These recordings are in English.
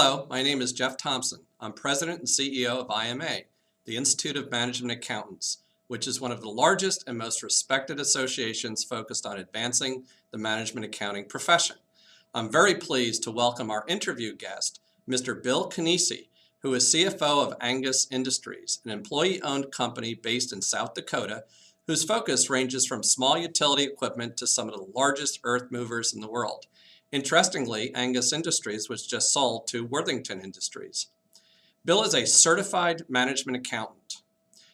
Hello, my name is Jeff Thomson. I'm President and CEO of IMA, the Institute of Management Accountants, which is one of the largest and most respected associations focused on advancing the management accounting profession. I'm very pleased to welcome our interview guest, Mr. Bill Knese, who is CFO of Angus Industries, an employee-owned company based in South Dakota, whose focus ranges from small utility equipment to some of the largest earth movers in the world. Interestingly, Angus Industries was just sold to Worthington Industries. Bill is a certified management accountant.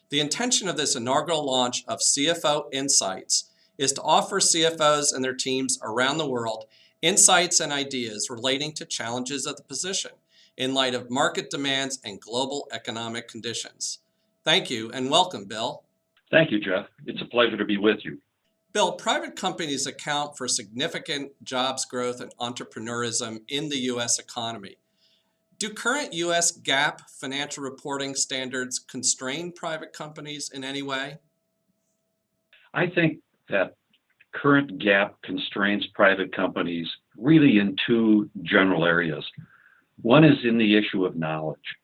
The intention of this inaugural launch of CFO Insights is to offer CFOs and their teams around the world insights and ideas relating to challenges of the position in light of market demands and global economic conditions. Thank you and welcome, Bill. Thank you, Jeff. It's a pleasure to be with you. Bill, private companies account for significant jobs growth and entrepreneurism in the U.S. economy. Do current US GAAP financial reporting standards constrain private companies in any way? I think that current GAAP constrains private companies really in two general areas. One is in the issue of knowledge.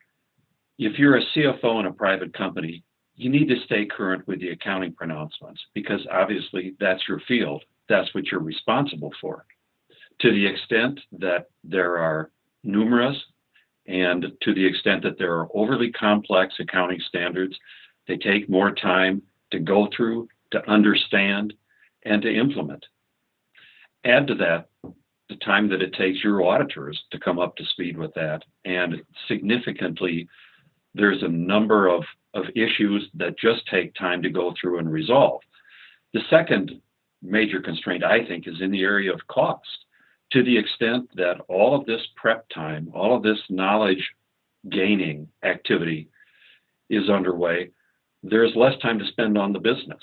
If you're a CFO in a private company, you need to stay current with the accounting pronouncements because obviously that's your field. That's what you're responsible for. To the extent that there are numerous and to the extent that there are overly complex accounting standards, they take more time to go through, to understand, and to implement. Add to that the time that it takes your auditors to come up to speed with that, and significantly, there's a number of issues that just take time to go through and resolve. The second major constraint, I think, is in the area of cost. To the extent that all of this prep time, all of this knowledge gaining activity is underway, there's less time to spend on the business.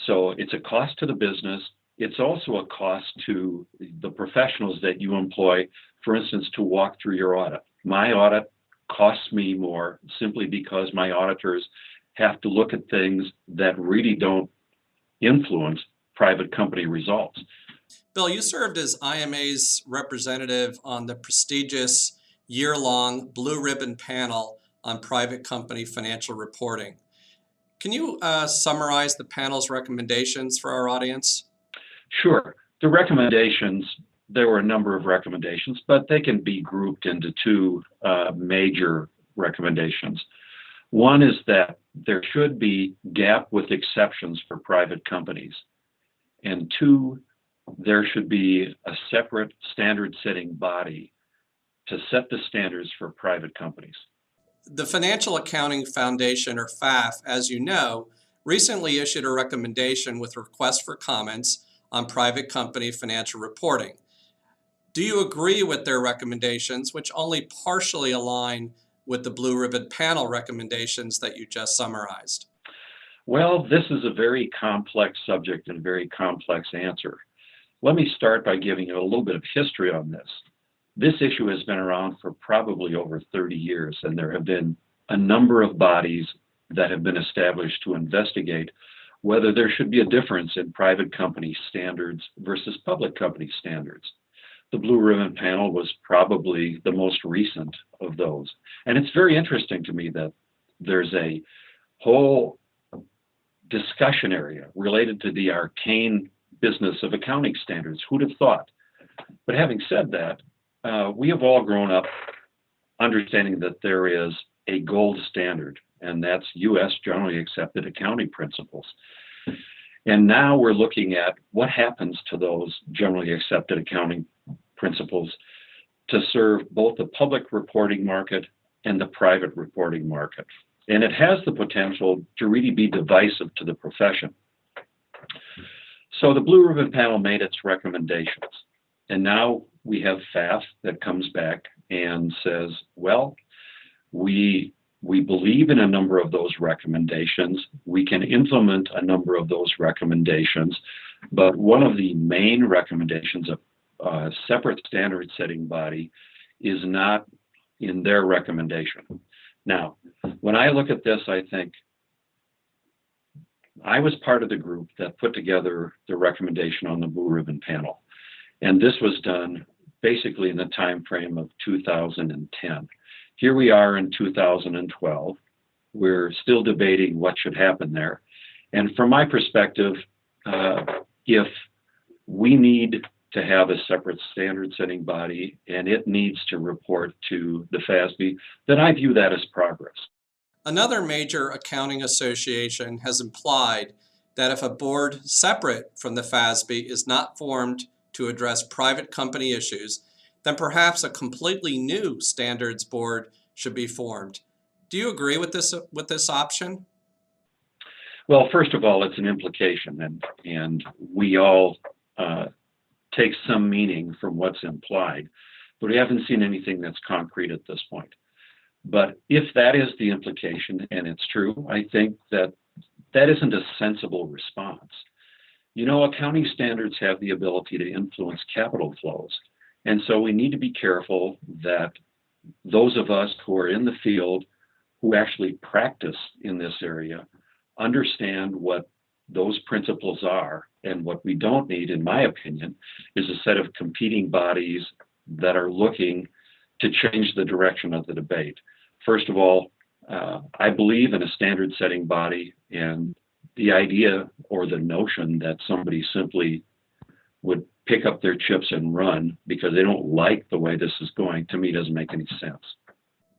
So it's a cost to the business. It's also a cost to the professionals that you employ, for instance, to walk through your audit. My audit costs me more simply because my auditors have to look at things that really don't influence private company results. Bill, you served as IMA's representative on the prestigious year-long Blue Ribbon panel on private company financial reporting. Can you summarize the panel's recommendations for our audience? Sure. The recommendations, there were a number of recommendations, but they can be grouped into two major recommendations. One is that there should be GAAP with exceptions for private companies. And two, there should be a separate standard-setting body to set the standards for private companies. The Financial Accounting Foundation, or FAF, as you know, recently issued a recommendation with requests for comments on private company financial reporting. Do you agree with their recommendations, which only partially align with the Blue Ribbon panel recommendations that you just summarized? Well, this is a very complex subject and a very complex answer. Let me start by giving you a little bit of history on this. This issue has been around for probably over 30 years, and there have been a number of bodies that have been established to investigate whether there should be a difference in private company standards versus public company standards. The Blue Ribbon panel was probably the most recent of those. And it's very interesting to me that there's a whole discussion area related to the arcane business of accounting standards. Who'd have thought? But having said that, we have all grown up understanding that there is a gold standard, and that's US generally accepted accounting principles. And now we're looking at what happens to those generally accepted accounting principles to serve both the public reporting market and the private reporting market. And it has the potential to really be divisive to the profession. So the Blue Ribbon panel made its recommendations. And now we have FAF that comes back and says, well, we believe in a number of those recommendations. We can implement a number of those recommendations. But one of the main recommendations of a separate standard setting body is not in their recommendation. Now, when I look at this, I think I was part of the group that put together the recommendation on the Blue Ribbon panel. And this was done basically in the time frame of 2010. Here we are in 2012. We're still debating what should happen there. And from my perspective, if we need to have a separate standard setting body and it needs to report to the FASB, then I view that as progress. Another major accounting association has implied that if a board separate from the FASB is not formed to address private company issues, then perhaps a completely new standards board should be formed. Do you agree with this option? Well, first of all, it's an implication, and we all take some meaning from what's implied, but we haven't seen anything that's concrete at this point. But if that is the implication, and it's true, I think that that isn't a sensible response. You know, accounting standards have the ability to influence capital flows, and so we need to be careful that those of us who are in the field, who actually practice in this area, understand what those principles are. And what we don't need, in my opinion, is a set of competing bodies that are looking to change the direction of the debate. First of all, I believe in a standard setting body, and the idea or the notion that somebody simply would pick up their chips and run because they don't like the way this is going, to me, doesn't make any sense.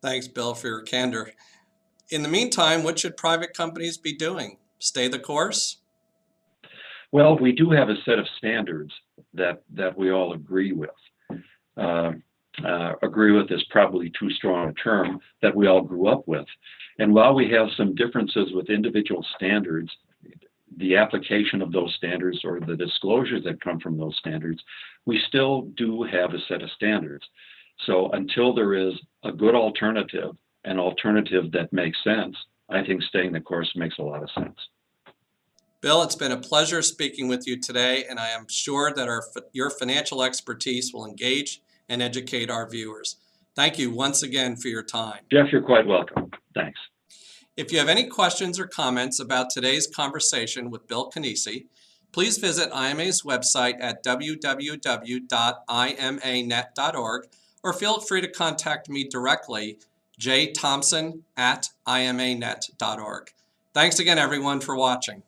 Thanks, Bill, for your candor. In the meantime, what should private companies be doing? Stay the course? Well, we do have a set of standards that we all agree with. Agree with is probably too strong a term, that we all grew up with. And while we have some differences with individual standards, the application of those standards or the disclosures that come from those standards, we still do have a set of standards. So until there is a good alternative, an alternative that makes sense, I think staying the course makes a lot of sense. Bill, it's been a pleasure speaking with you today, and I am sure that your financial expertise will engage and educate our viewers. Thank you once again for your time. Jeff, you're quite welcome. Thanks. If you have any questions or comments about today's conversation with Bill Knese, please visit IMA's website at www.imanet.org, or feel free to contact me directly, jthomson@imanet.org. Thanks again, everyone, for watching.